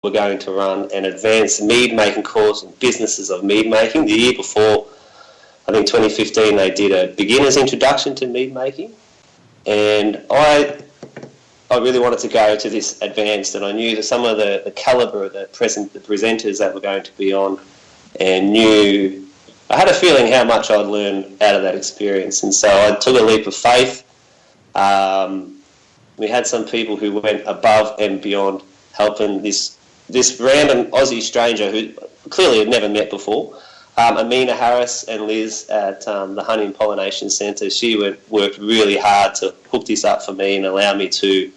were going to run an advanced mead making course and businesses of mead making. The year before, I think 2015, they did a beginner's introduction to mead making, and I really wanted to go to this advanced, and I knew that some of the calibre of the presenters that were going to be on, and I had a feeling how much I'd learn out of that experience, and so I took a leap of faith. We had some people who went above and beyond, helping this random Aussie stranger who clearly had never met before, Amina Harris and Liz at the Honey and Pollination Centre. She worked really hard to hook this up for me and allow me to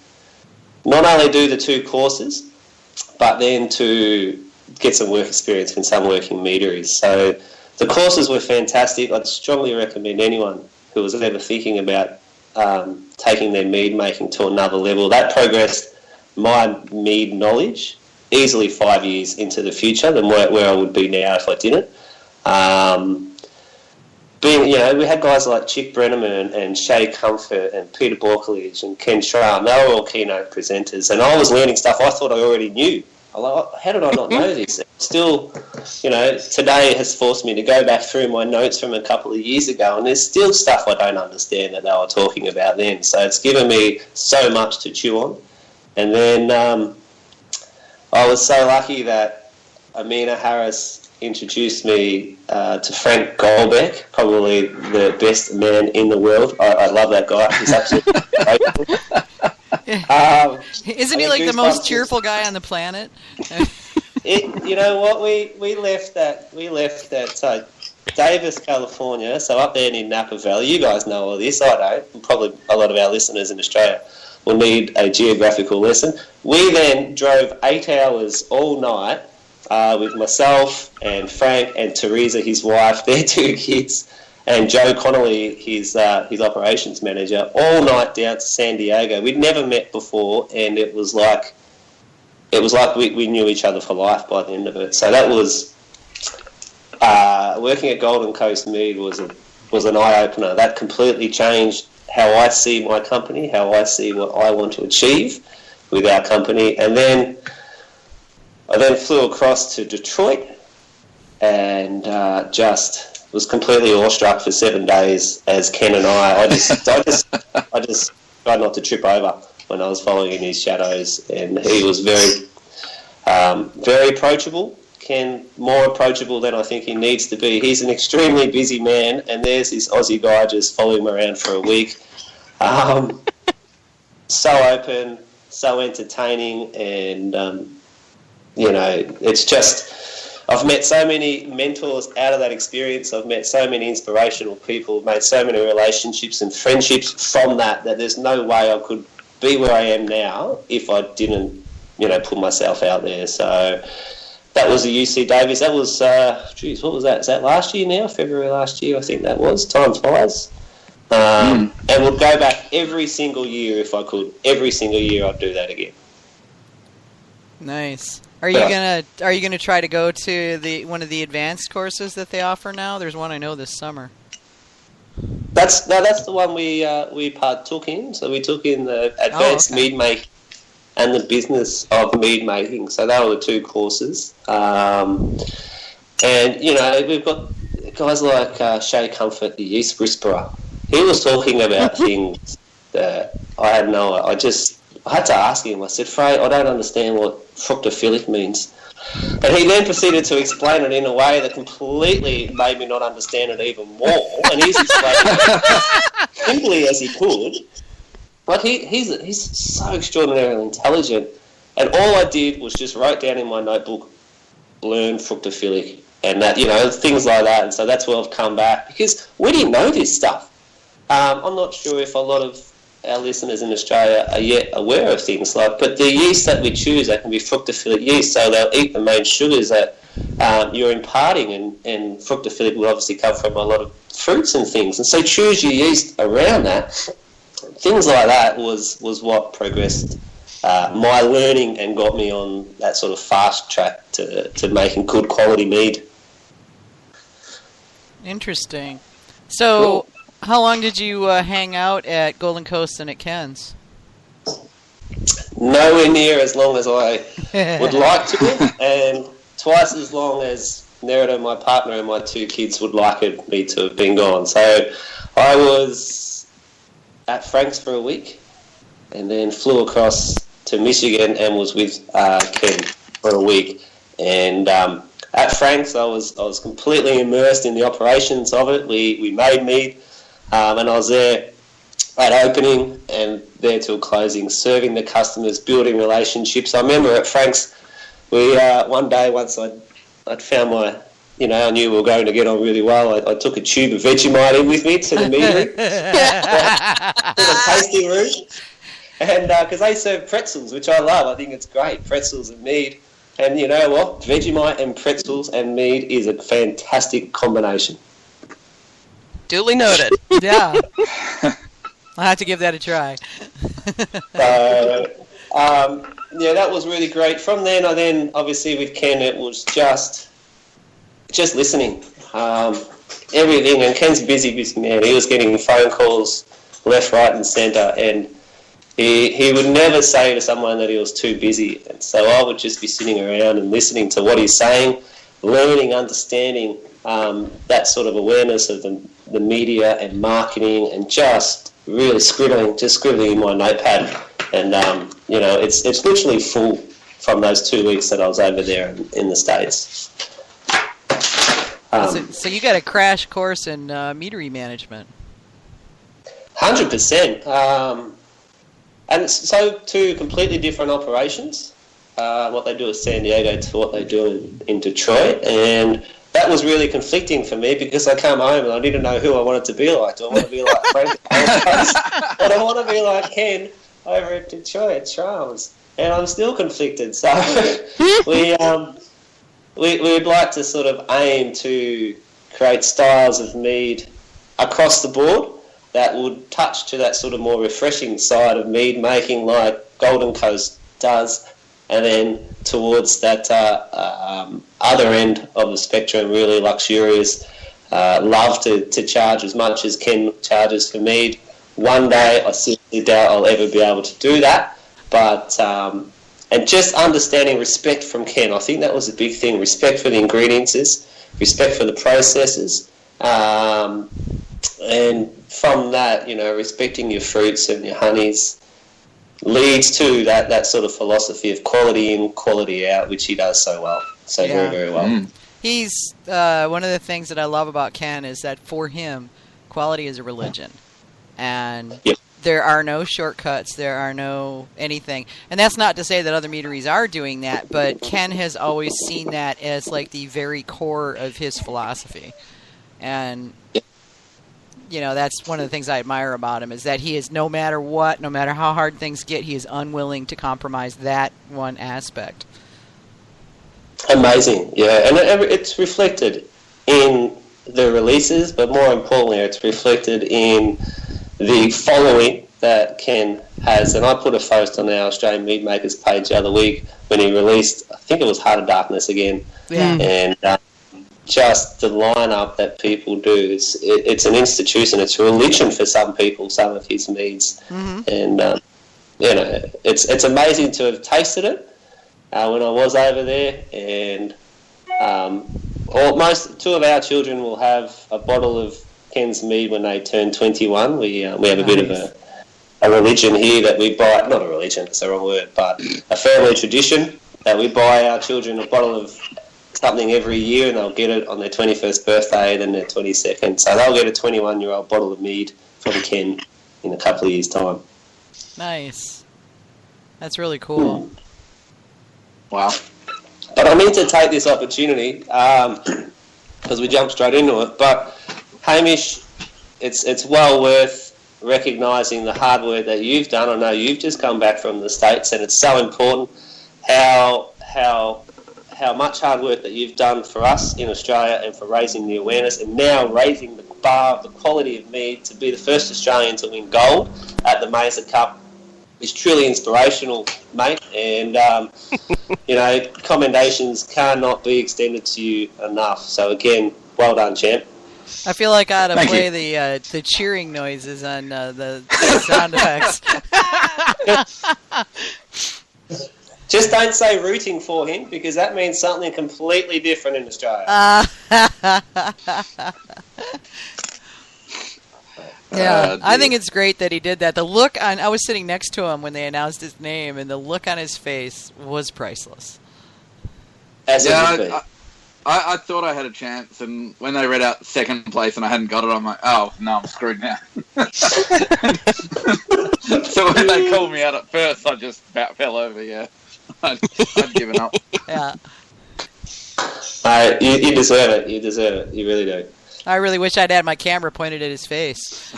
not only do the 2 courses, but then to get some work experience in some working meaderies. So the courses were fantastic. I'd strongly recommend anyone who was ever thinking about taking their mead making to another level. That progressed my mead knowledge easily 5 years into the future than where I would be now if I didn't. We had guys like Chick Brenneman and Shay Comfort and Peter Borkledge and Ken Schramm. They were all keynote presenters, and I was learning stuff I thought I already knew. How did I not know this? Still, today has forced me to go back through my notes from a couple of years ago, and there's still stuff I don't understand that they were talking about then. So it's given me so much to chew on. And then I was so lucky that Amina Harris introduced me to Frank Goldbeck, probably the best man in the world. I love that guy. He's absolutely great. Isn't he like the most cheerful guy on the planet? You know what? We left at Davis, California, so up there in Napa Valley. You guys know all this. I don't. Probably a lot of our listeners in Australia will need a geographical lesson. We then drove 8 hours all night with myself and Frank and Teresa, his wife, their 2 kids, and Joe Connolly, his operations manager, all night down to San Diego. We'd never met before, and it was like we knew each other for life by the end of it. So that was working at Golden Coast Mead was an eye opener. That completely changed how I see my company, how I see what I want to achieve with our company. And then I flew across to Detroit and just was completely awestruck for 7 days as Ken and I just tried not to trip over when I was following in his shadows, and he was very approachable. Ken, more approachable than I think he needs to be. He's an extremely busy man, and there's this Aussie guy just following him around for a week. So open, so entertaining, and it's just, I've met so many mentors out of that experience. I've met so many inspirational people, made so many relationships and friendships from that there's no way I could be where I am now if I didn't, put myself out there. So that was the UC Davies. That was, what was that? Is that last year now? February last year, I think that was. Time flies. And we'll go back every single year if I could. Every single year I'd do that again. Nice. Are you gonna try to go to one of the advanced courses that they offer now? There's one I know this summer. That's the one we partook in. So we took in the advanced mead making and the business of mead making. So they were the 2 courses. And we've got guys like Shay Comfort, the yeast whisperer. He was talking about things that I had I had to ask him. I said, Frey, I don't understand what fructophilic means. And he then proceeded to explain it in a way that completely made me not understand it even more. And he's explaining it simply as he could. But he's so extraordinarily intelligent. And all I did was just write down in my notebook, learn fructophilic, and that, things like that. And so that's where I've come back, because we didn't know this stuff. I'm not sure if a lot of our listeners in Australia are yet aware of things but the yeast that we choose, they can be fructophilic yeast, so they'll eat the main sugars that you're imparting, and fructophilic will obviously come from a lot of fruits and things, and so choose your yeast around that. Things like that was what progressed my learning and got me on that sort of fast track to making good quality mead. Interesting. So cool. How long did you hang out at Golden Coast and at Ken's? nowhere near as long as I would like to, and twice as long as Nerida, my partner, and my 2 kids would like me to have been gone. So I was at Frank's for a week, and then flew across to Michigan and was with Ken for a week. And at Frank's, I was completely immersed in the operations of it. We made mead, and I was there at opening and there till closing, serving the customers, building relationships. I remember at Frank's, we one day, once I'd found my, I knew we were going to get on really well, I took a tube of Vegemite in with me to the meadery, to the tasting room, and because they serve pretzels, which I love. I think it's great, pretzels and mead. And you know what? Vegemite and pretzels and mead is a fantastic combination. Duly noted. Yeah. I'll have to give that a try. That was really great. From then, obviously with Ken, it was just listening. Everything, and Ken's a busy man. He was getting phone calls left, right and centre, and he would never say to someone that he was too busy. And so I would just be sitting around and listening to what he's saying, learning, understanding that sort of awareness of the media and marketing, and just really scribbling in my notepad. And, it's literally full from those 2 weeks that I was over there in the States. So you got a crash course in meadery management. 100%. And so 2 completely different operations, what they do at San Diego to what they do in Detroit. And that was really conflicting for me, because I come home and I didn't know who I wanted to be like. Do I want to be like Frank? Or do I want to be like Ken over at Detroit Charles? And I'm still conflicted. So we'd like to sort of aim to create styles of mead across the board that would touch to that sort of more refreshing side of mead making, like Golden Coast does, and then towards that other end of the spectrum, really luxurious, love to charge as much as Ken charges for mead. One day I seriously doubt I'll ever be able to do that, but and just understanding respect from Ken. I think that was a big thing, respect for the ingredients, respect for the processes, and from that, respecting your fruits and your honeys leads to that sort of philosophy of quality in, quality out, which he does so well, very, very well. He's one of the things that I love about Ken is that for him, quality is a religion, and there are no shortcuts, there are no anything, and that's not to say that other meaderies are doing that, but Ken has always seen that as like the very core of his philosophy, and that's one of the things I admire about him, is that he is, no matter what, no matter how hard things get, he is unwilling to compromise that one aspect. Amazing, yeah. And it's reflected in the releases, but more importantly, it's reflected in the following that Ken has. And I put a post on our Australian Mead Makers page the other week when he released, I think it was Heart of Darkness again. Yeah. And just the lineup that people do, it's an institution, it's a religion for some people, some of his meads. And it's amazing to have tasted it when I was over there, and two of our children will have a bottle of Ken's mead when they turn 21. We have a bit of a religion here that we buy, not a religion, it's the wrong word, but a family tradition that we buy our children a bottle of something every year, and they'll get it on their 21st birthday, then their 22nd. So they'll get a 21-year-old bottle of mead from Ken in a couple of years' time. Nice. That's really cool. Wow. But I need to take this opportunity, because we jumped straight into it, but Hamish, it's well worth recognising the hard work that you've done. I know you've just come back from the States, and it's so important how much hard work that you've done for us in Australia and for raising the awareness, and now raising the bar of the quality of mead to be the first Australian to win gold at the Mesa Cup is truly inspirational, mate. And, commendations cannot be extended to you enough. So, again, well done, champ. I feel like I ought to play the cheering noises on the sound effects. Just don't say rooting for him, because that means something completely different in Australia. Yeah, I think it's great that he did that. The look on, I was sitting next to him when they announced his name, and the look on his face was priceless. I thought I had a chance, and when they read out second place and I hadn't got it, I'm like, oh, no, I'm screwed now. So when they called me out at first, I just about fell over, yeah. I'd given up. Yeah. You deserve it. You deserve it. You really do. I really wish I'd had my camera pointed at his face.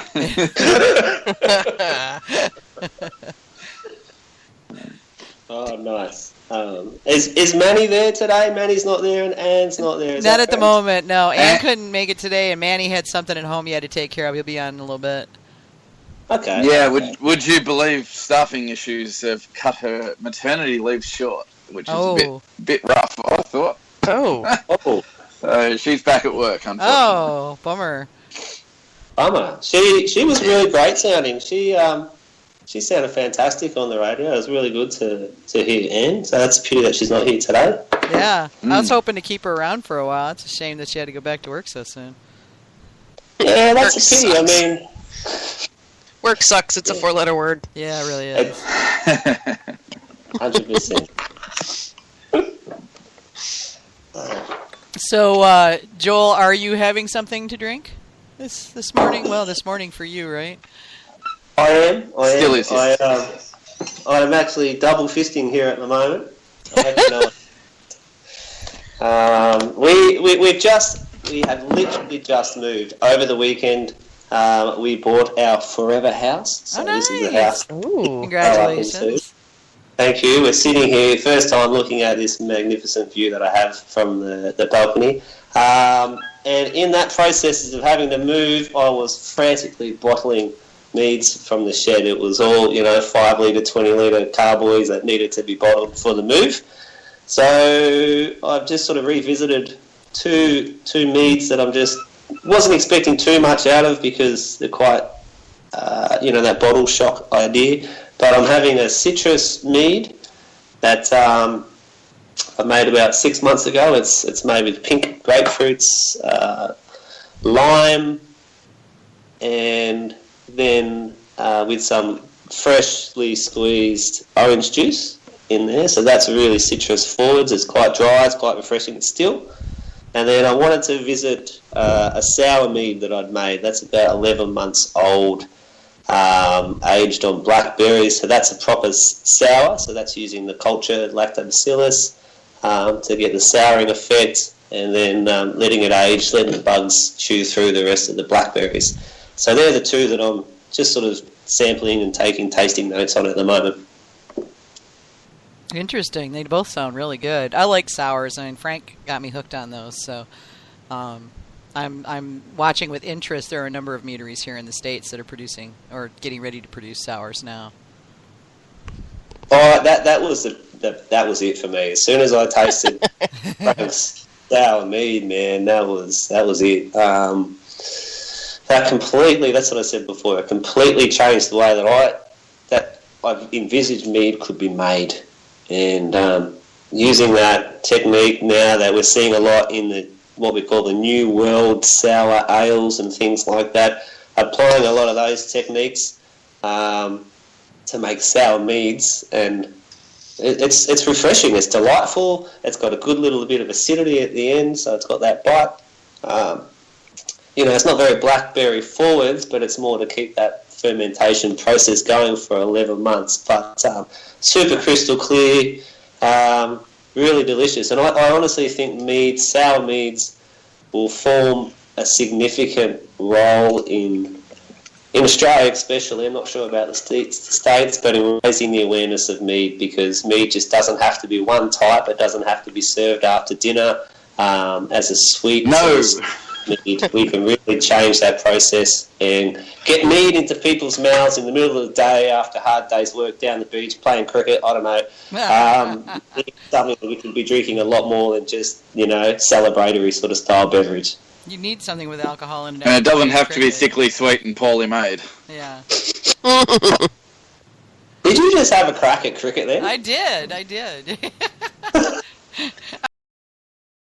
Oh, nice. Is Manny there today? Manny's not there, and Anne's not there. Not at the moment, no. Anne couldn't make it today, and Manny had something at home he had to take care of. He'll be on in a little bit. Okay. Yeah, okay. Would you believe staffing issues have cut her maternity leave short, which is a bit rough, I thought. Oh. So she's back at work, unfortunately. Oh, bummer. Bummer. She was really great sounding. She sounded fantastic on the radio. It was really good to hear Anne. So that's a pity that she's not here today. Yeah, I was hoping to keep her around for a while. It's a shame that she had to go back to work so soon. Yeah, that's a pity. Sucks. I mean, work sucks. It's a 4-letter word. Yeah, it really is. 100%. So, Joel, are you having something to drink this morning? Well, this morning for you, right? I am. Still is. I'm actually double fisting here at the moment. We have literally just moved over the weekend. We bought our forever house. So nice. This is the house. Ooh. Congratulations. Thank you. We're sitting here, first time looking at this magnificent view that I have from the balcony. And in that process of having to move, I was frantically bottling meads from the shed. It was all, 5 litre, 20 litre carboys that needed to be bottled for the move. So I've just sort of revisited two meads that I'm just wasn't expecting too much out of, because they're quite, that bottle shock idea. But I'm having a citrus mead that I made about 6 months ago. It's made with pink grapefruits, lime, and then with some freshly squeezed orange juice in there. So that's really citrus forwards. It's quite dry. It's quite refreshing still. And then I wanted to visit a sour mead that I'd made. That's about 11 months old. Aged on blackberries, so that's a proper sour. So that's using the cultured lactobacillus to get the souring effect, and then letting it age, letting the bugs chew through the rest of the blackberries. So they're the two that I'm just sort of sampling and taking tasting notes on at the moment. Interesting. They both sound really good. I like sours. I mean, Frank got me hooked on those, so I'm watching with interest. There are a number of meaderies here in the States that are producing or getting ready to produce sours now. Oh, that was it for me. As soon as I tasted Frank's sour mead, man, that was it. That's what I said before. It completely changed the way that I've envisaged mead could be made, and using that technique now that we're seeing a lot in what we call the New World sour ales and things like that, applying a lot of those techniques to make sour meads, and it's refreshing. It's delightful. It's got a good little bit of acidity at the end, so it's got that bite. It's not very blackberry forwards, but it's more to keep that fermentation process going for 11 months. But super crystal clear. Really delicious, and I honestly think sour meads will form a significant role in Australia especially. I'm not sure about the States, but in raising the awareness of mead, because mead just doesn't have to be one type. It doesn't have to be served after dinner as a sweet. No. Mead. We can really change that process and get mead into people's mouths in the middle of the day after a hard day's work down the beach, playing cricket, I don't know. Something that we could be drinking a lot more than just, celebratory sort of style beverage. You need something with alcohol in it. And it doesn't have to be thickly sweet and poorly made. Yeah. Did you just have a crack at cricket then? I did.